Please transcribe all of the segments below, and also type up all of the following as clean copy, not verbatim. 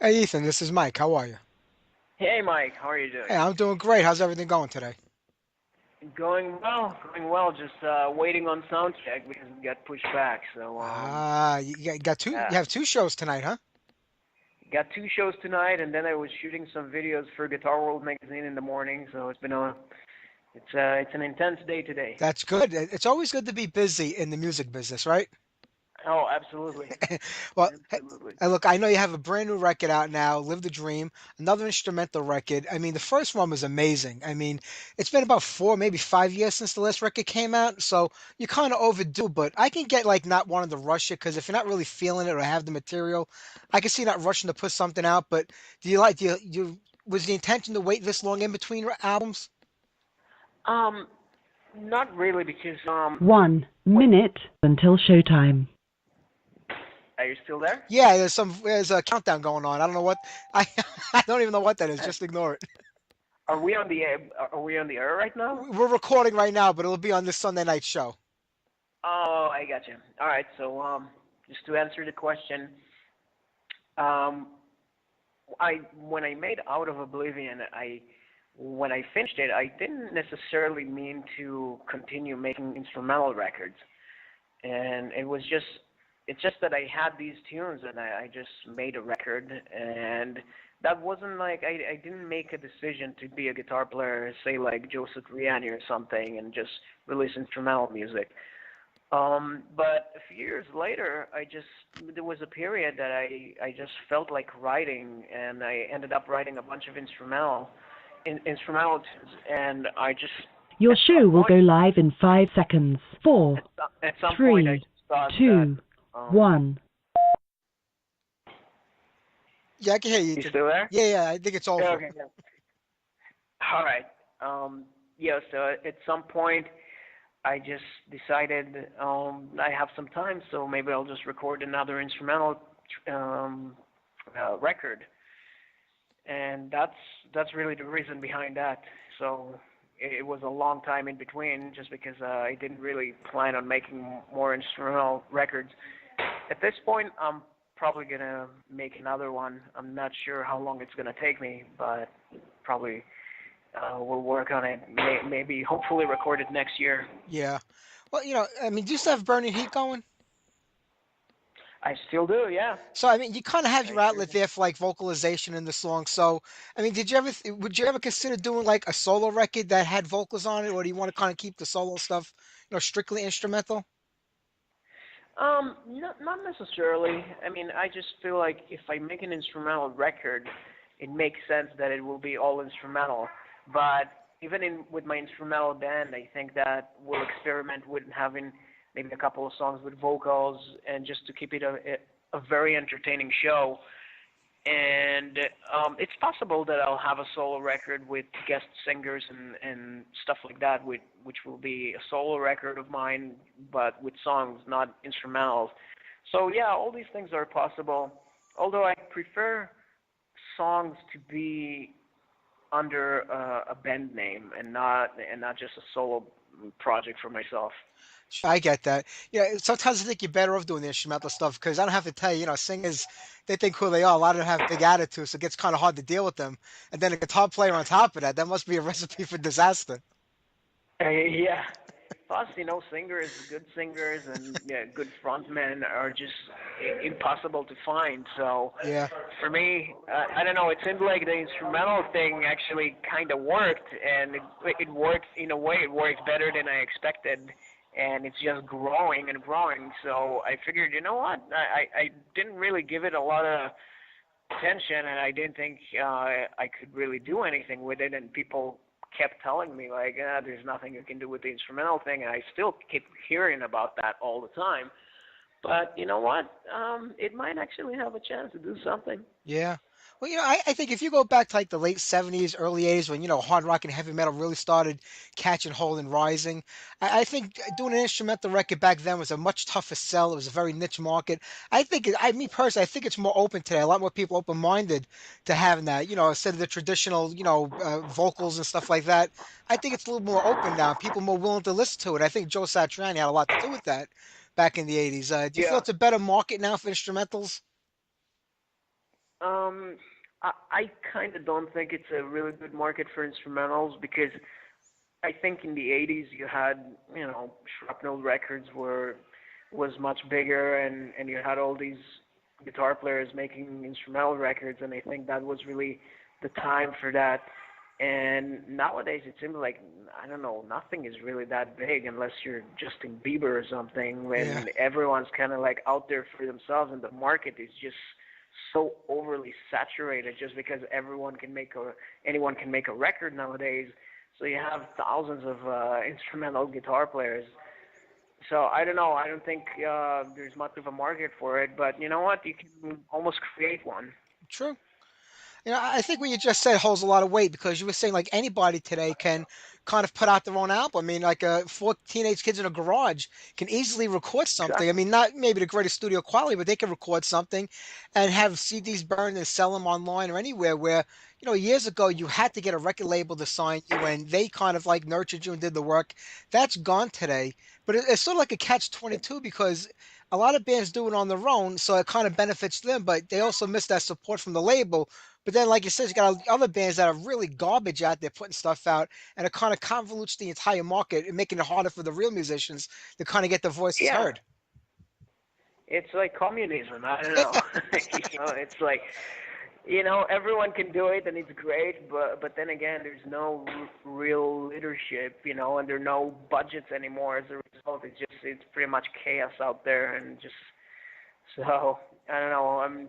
Hey Ethan, this is Mike. How are you? Hey Mike, how are you Hey, doing? I'm doing great. How's everything going today? Going well, going well. Just waiting on sound check because we got pushed back. You Yeah, have two shows tonight, huh? got two shows tonight, and then I was shooting some videos for Guitar World magazine in the morning. So it's an intense day today. That's good. It's always good to be busy in the music business, right? Oh, absolutely, Well, absolutely. look, I know you have a brand new record out now, Live the Dream, another instrumental record. I mean, the first one was amazing. I mean, it's been about 4, maybe 5 years since the last record came out, so you're kind of overdue, but I can get like not wanting to rush it because if you're not really feeling it or have the material, I can see not rushing to put something out, but was the intention to wait this long in between albums? Um, Not really because One when minute until showtime. are you still there? Yeah, there's a countdown going on. I don't know what I I don't even know what that is. Just ignore it. Are we on the air? Are we on the air right now? We're recording right now, but it'll be on this Sunday night show. Oh, I got you. All right, so just to answer the question, um, I when I made Out of Oblivion, I when I finished it, I didn't necessarily mean to continue making instrumental records, and it's just that I had these tunes and I just made a record, and that wasn't like I didn't make a decision to be a guitar player, say like Joe Satriani or something, and just release instrumental music. But a few years later, there was a period that I just felt like writing, and I ended up writing a bunch of instrumental tunes, and I just Your at some show will go point live in 5 seconds. Four, at some point I three, just thought that two, um, 1. Yeah, I can hear you, you Ethan. still there? Yeah, I think it's Yeah, over. okay, yeah. All right. Yeah, so at some point I just decided I have some time, so maybe I'll just record another instrumental um, record, and that's really the reason behind that. So it was a long time in between, just because I didn't really plan on making more instrumental records. At this point, I'm probably gonna make another one. I'm not sure how long it's gonna take me, but probably we'll work on it. Maybe, hopefully, record it next year. Yeah. Well, I mean, do you still have Burning Heat going? I still do, yeah. So, I mean, you kind of have I your sure outlet do. there for like vocalization in the song. So, I mean, would you ever consider doing like a solo record that had vocals on it, or do you want to kind of keep the solo stuff, strictly instrumental? Not necessarily. I mean, I just feel like if I make an instrumental record, it makes sense that it will be all instrumental. But even in with my instrumental band, I think that we'll experiment with having maybe a couple of songs with vocals, and just to keep it a very entertaining show. And it's possible that I'll have a solo record with guest singers and stuff like that, which will be a solo record of mine, but with songs, not instrumentals. So yeah, all these things are possible. Although I prefer songs to be under a band name, and not just a solo project for myself. Sure, I get that. Yeah, sometimes I think you're better off doing the instrumental stuff because I don't have to tell you, singers, they think who they are. A lot of them have big attitudes, so it gets kind of hard to deal with them. And then a guitar player on top of that, that must be a recipe for disaster. Yeah. Plus, good singers and yeah, good frontmen are just impossible to find. So Yeah. for me, I don't know. It seemed like the instrumental thing actually kind of worked, and it worked in a way. It worked better than I expected, and it's just growing and growing. So I figured, you know what? I didn't really give it a lot of attention, and I didn't think I could really do anything with it. And people kept telling me like, "There's nothing you can do with the instrumental thing," and I still keep hearing about that all the time. But you know what? It might actually have a chance to do something. Yeah. Well, I think if you go back to like the late 70s, early 80s when, hard rock and heavy metal really started catching hold and rising, I think doing an instrumental record back then was a much tougher sell. It was a very niche market. Me personally, I think it's more open today. A lot more people open-minded to having that, instead of the traditional, vocals and stuff like that. I think it's a little more open now. People more willing to listen to it. I think Joe Satriani had a lot to do with that back in the 80s. Do you feel Yeah. it's a better market now for instrumentals? Um, I kind of don't think it's a really good market for instrumentals because I think in the 80s you had, Shrapnel Records was much bigger, and you had all these guitar players making instrumental records, and I think that was really the time for that. And nowadays it seems like, I don't know, nothing is really that big unless you're Justin Bieber or something, Yeah, when everyone's kind of like out there for themselves, and the market is just so overly saturated just because anyone can make a record nowadays. So you have thousands of instrumental guitar players. So I don't know. I don't think there's much of a market for it. But you know what? You can almost create one. true. I think what you just said holds a lot of weight because you were saying like anybody today can kind of put out their own album. I mean, like four teenage kids in a garage can easily record something. I Exactly. mean, not maybe the greatest studio quality, but they can record something and have CDs burned and sell them online or anywhere. Where years ago you had to get a record label to sign you, and they kind of like nurtured you and did the work. That's gone today. But it's sort of like a catch-22 because a lot of bands do it on their own, so it kind of benefits them, but they also miss that support from the label. But then, like you said, you got other bands that are really garbage out there putting stuff out, and it kind of convolutes the entire market and making it harder for the real musicians to kind of get their voices Yeah. heard. It's like communism. I don't know. It's like, everyone can do it and it's great, but then again, there's no real leadership, and there are no budgets anymore as a result. It's pretty much chaos out there, and just so I don't know.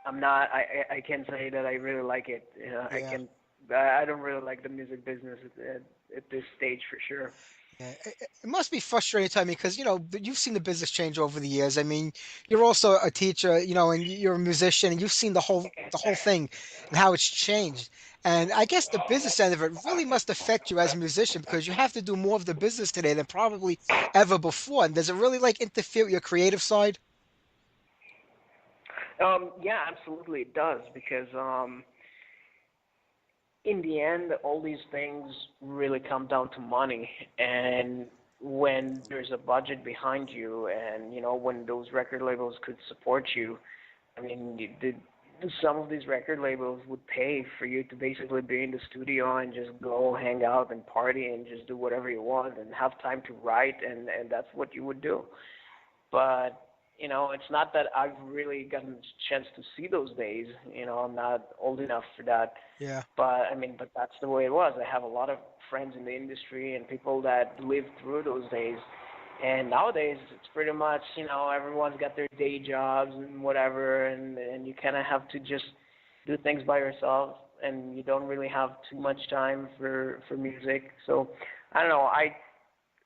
I'm not. I can't say that I really like it. I Yeah. can. I don't really like the music business at this stage for sure. Yeah, it must be frustrating to me because you've seen the business change over the years. I mean, you're also a teacher, and you're a musician, and you've seen the whole thing and how it's changed. And I guess the business end of it really must affect you as a musician because you have to do more of the business today than probably ever before. And does it really like interfere with your creative side? Yeah, absolutely, it does because in the end, all these things really come down to money. And when there's a budget behind you, and when those record labels could support you, I mean, some of these record labels would pay for you to basically be in the studio and just go hang out and party and just do whatever you want and have time to write, and that's what you would do. But it's not that I've really gotten a chance to see those days. I'm not old enough for that. Yeah. But I mean, but that's the way it was. I have a lot of friends in the industry and people that lived through those days. And nowadays, it's pretty much, everyone's got their day jobs and whatever, and you kind of have to just do things by yourself, and you don't really have too much time for music. So I don't know.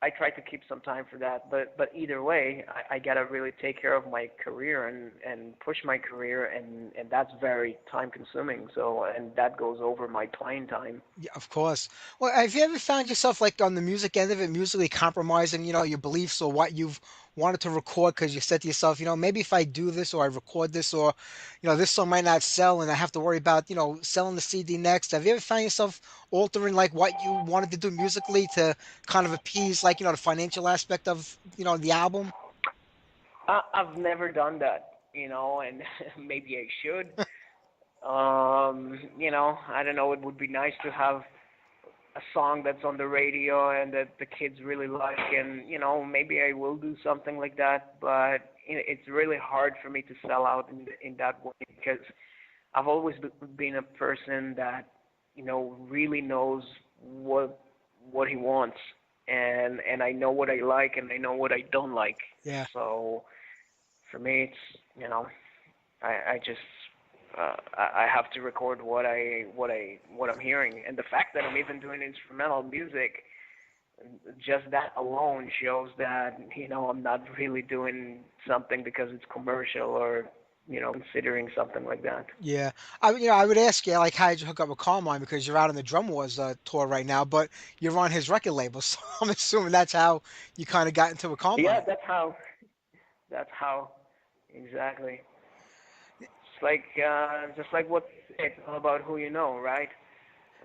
I try to keep some time for that, but either way, I gotta really take care of my career and push my career, and that's very time consuming. So and that goes over my playing time. Yeah, of course. Well, have you ever found yourself like on the music end of it, musically compromising, your beliefs or what you've wanted to record because you said to yourself, maybe if I do this or I record this or, this song might not sell and I have to worry about, selling the CD next. Have you ever found yourself altering like what you wanted to do musically to kind of appease like, the financial aspect of, the album? I've never done that, and maybe I should. I don't know. It would be nice to have a song that's on the radio and that the kids really like, and maybe I will do something like that. But it's really hard for me to sell out in that way because I've always been a person that really knows what he wants, and I know what I like and I know what I don't like. Yeah. So for me, it's I just I have to record what I'm hearing, and the fact that I'm even doing instrumental music, just that alone shows that I'm not really doing something because it's commercial or considering something like that. Yeah, I would ask you like how did you hook up with Carmine because you're out on the Drum Wars tour right now, but you're on his record label, so I'm assuming that's how you kind of got into a Yeah, Carmine. that's how. That's how. Exactly. It's like just like what it's all about who you know, right?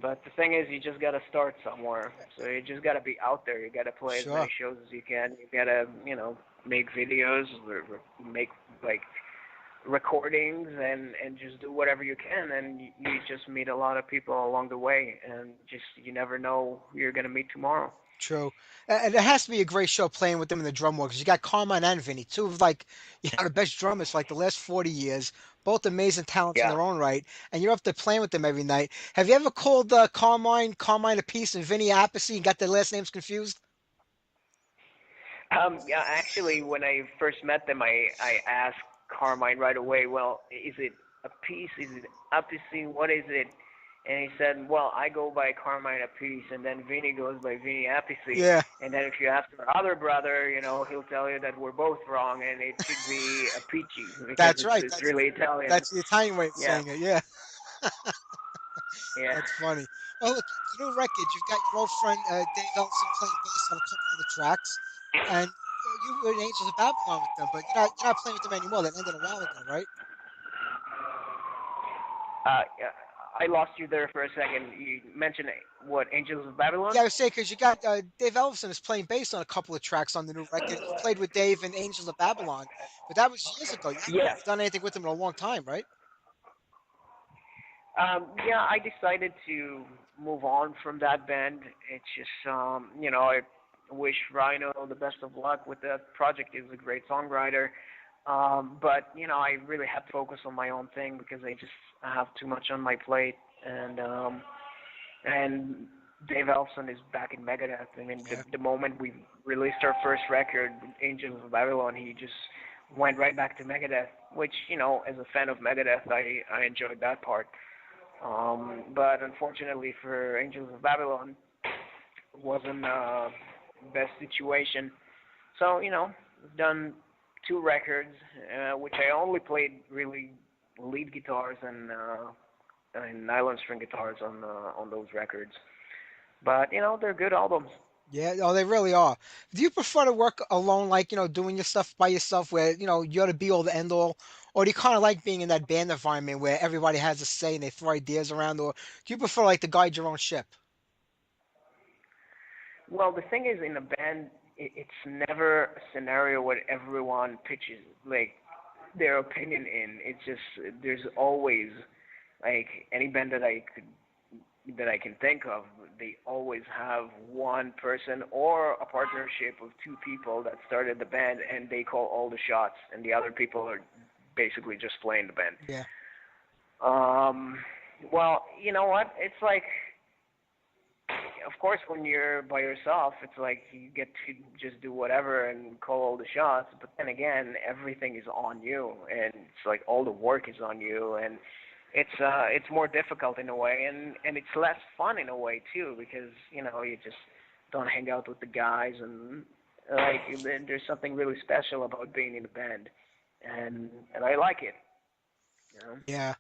But the thing is, you just gotta start somewhere. So you just gotta be out there. You gotta play as many Sure. shows as you can. You gotta, make videos, or make like recordings and just do whatever you can, and you just meet a lot of people along the way, and just you never know who you're gonna meet tomorrow. True. And it has to be a great show playing with them in the drum work because you got Carmine and Vinny, two of like, the best drummers for like the last 40 years, both amazing talents in Yeah. their own right, and you're up there playing with them every night. Have you ever called Carmine a piece and Vinny Appice and got their last names confused? Yeah, actually, when I first met them, I asked Carmine right away, well, is it a piece? Is it Appice? What is it? And he said, well, I go by Carmine Appice, and then Vinny goes by Vinny Appice. Yeah, And then if you ask our other brother, he'll tell you that we're both wrong, and it should be Appice because that's right. it's really Italian. That's the Italian way of Yeah, saying it. Yeah, yeah. that's funny. Well, look, the new record, you've got your old friend Dave Ellison playing bass on a couple of the tracks, and you were in Angels of Babylon with them, but you're not playing with them anymore. That ended a while ago, right? Yeah, I lost you there for a second. You mentioned what Angels of Yeah, Babylon? I was saying because you got Dave Ellison is playing bass on a couple of tracks on the new record. You played with Dave in Angels of Babylon, but that was years ago. You haven't Yeah. really done anything with him in a long time, right? Yeah, I decided to move on from that band. It's just, I wish Rhino the best of luck with that project. He's a great songwriter. But, I really have to focus on my own thing because I have too much on my plate. And Dave Ellefson is back in Megadeth. I mean, Yeah. the moment we released our first record, Angels of Babylon, he just went right back to Megadeth, which, as a fan of Megadeth, I enjoyed that part. But unfortunately for Angels of Babylon, it wasn't best situation. So, we've done two records, which I only played really lead guitars and nylon string guitars on those records. But they're good albums. Yeah, oh, they really are. Do you prefer to work alone, like, doing your stuff by yourself where, you're the be all the end all? Or do you kind of like being in that band environment where everybody has a say and they throw ideas around? Or do you prefer like to guide your own ship? Well, the thing is, in a band, it's never a scenario where everyone pitches like their opinion in. It's just there's always like any band that I can think of, they always have one person or a partnership of two people that started the band, and they call all the shots, and the other people are basically just playing the band. Yeah. Um, well, you know what? It's like, of course, when you're by yourself, it's like you get to just do whatever and call all the shots. But then again, everything is on you, and it's like all the work is on you, and it's more difficult in a way, and it's less fun in a way too, because you just don't hang out with the guys, and like there's something really special about being in a band, and I like it. You know? Yeah,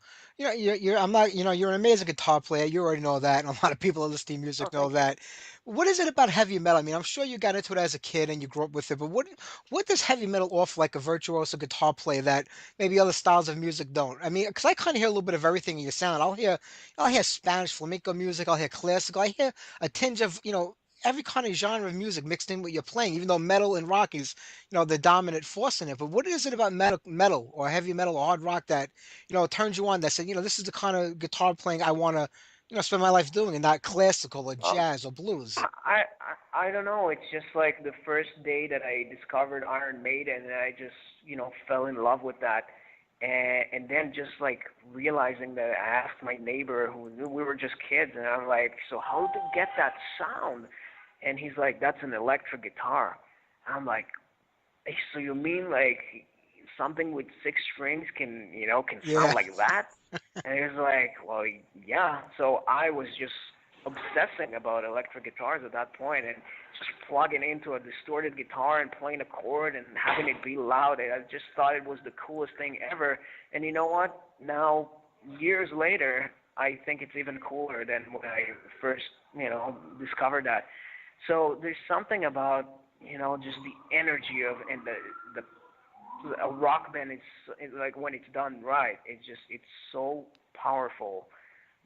I'm not, you're an amazing guitar player. You already know that, and a lot of people that listen to your Oh, music know thank you. that. What is it about heavy metal? I mean, I'm sure you got into it as a kid and you grew up with it, but what does heavy metal offer like a virtuoso guitar player that maybe other styles of music don't? I mean, because I kind of hear a little bit of everything in your sound. I'll hear Spanish flamenco music, I'll hear classical, I hear a tinge of, every kind of genre of music mixed in what you're playing, even though metal and rock is, the dominant force in it. But what is it about metal or heavy metal or hard rock that turns you on that said, this is the kind of guitar playing I want to, spend my life doing and not classical or Um, jazz or blues. I don't know. It's just like the first day that I discovered Iron Maiden, and I just fell in love with that. And then just like realizing that I asked my neighbor who knew we were just kids, and I'm like, so how did they get that sound? And he's like, that's an electric guitar. I'm like, "Hey, so you mean like something with six strings can Yeah. sound like that?" And he was like, "Well, yeah." So I was just obsessing about electric guitars at that point, and just plugging into a distorted guitar and playing a chord and having it be loud. And I just thought it was the coolest thing ever. And you know what? Now, years later, I think it's even cooler than when I first, discovered that. So there's something about, just the energy of and the a rock band is like when it's done right, it's so powerful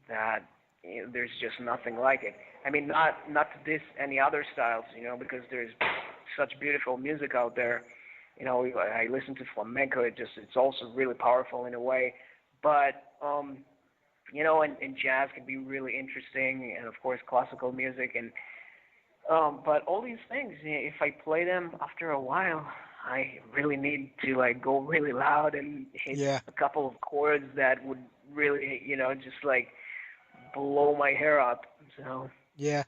that there's just nothing like it. I mean, not to diss any other styles, because there's such beautiful music out there, I listen to flamenco. It's also really powerful in a way. But and jazz can be really interesting, and of course classical music, and but all these things, if I play them after a while, I really need to like go really loud and hit Yeah, a couple of chords that would really, just like blow my hair up. So, yeah.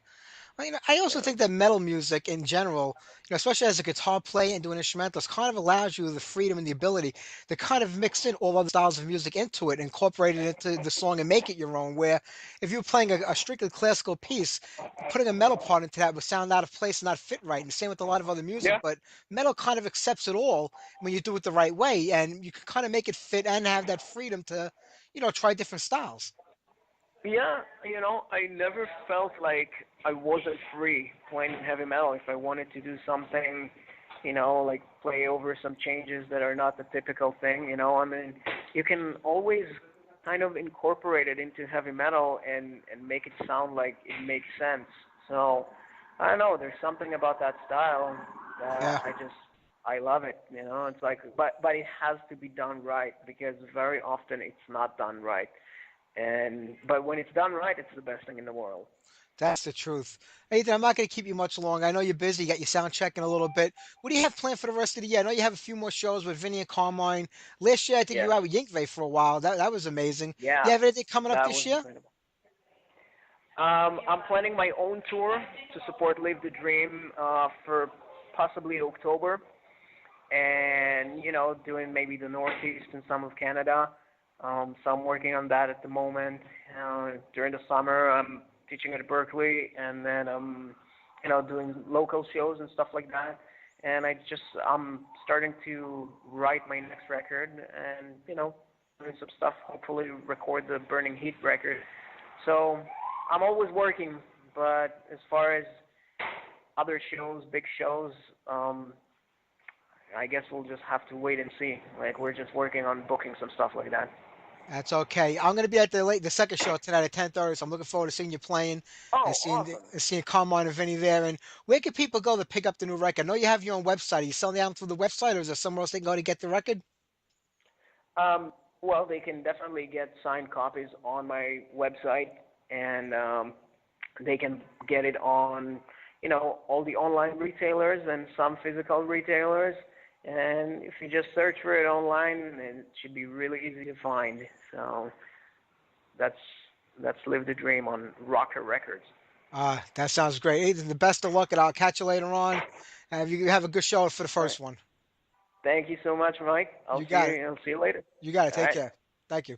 Well, I also so think that metal music in general, especially as a guitar player and doing instrumentals, kind of allows you the freedom and the ability to kind of mix in all other styles of music into it, incorporate it into the song and make it your own. Where if you're playing a strictly classical piece, putting a metal part into that would sound out of place and not fit right. And same with a lot of other music, yeah, but metal kind of accepts it all when you do it the right way, and you can kind of make it fit and have that freedom to, try different styles. yeah, I never felt like I wasn't free playing heavy metal. If I wanted to do something, like play over some changes that are not the typical thing, I mean, you can always kind of incorporate it into heavy metal and make it sound like it makes sense. So, I don't know, there's something about that style that Yeah. I love it, It's like but it has to be done right because very often it's not done right. And but when it's done right, it's the best thing in the world. That's the truth. Hey, Ethan, I'm not going to keep you much longer. I know you're busy. You got your sound check in a little bit. What do you have planned for the rest of the year? I know you have a few more shows with Vinny and Carmine. Last year, I think you Yes. were out with Yinkvey for a while. That was amazing. Yeah, You have anything coming up that this was year? incredible. I'm planning my own tour to support Live the Dream for possibly October, and doing maybe the Northeast and some of Canada. So I'm working on that at the moment. During the summer, I'm teaching at Berkeley, and then doing local shows and stuff like that. And I'm starting to write my next record, and doing some stuff. Hopefully, record the Burning Heat record. So I'm always working, but as far as other shows, big shows, I guess we'll just have to wait and see. Like we're just working on booking some stuff like that. That's okay. I'm going to be at the second show tonight at 10:30, so I'm looking forward to seeing you playing and Oh, seeing awesome. and seeing Carmine and Vinny there. And where can people go to pick up the new record? I know you have your own website. Are you selling the album through the website, or is there somewhere else they can go to get the record? Well, they can definitely get signed copies on my website, and they can get it on, all the online retailers and some physical retailers. And if you just search for it online, it should be really easy to find. So that's that's Live the Dream on Rocker Records. That sounds great. Ethan, the best of luck, and I'll catch you later on. You have a good show for the All right. first one. Thank you so much, Mike. You got it. I'll see you later. You got it. All Take right. care. Thank you.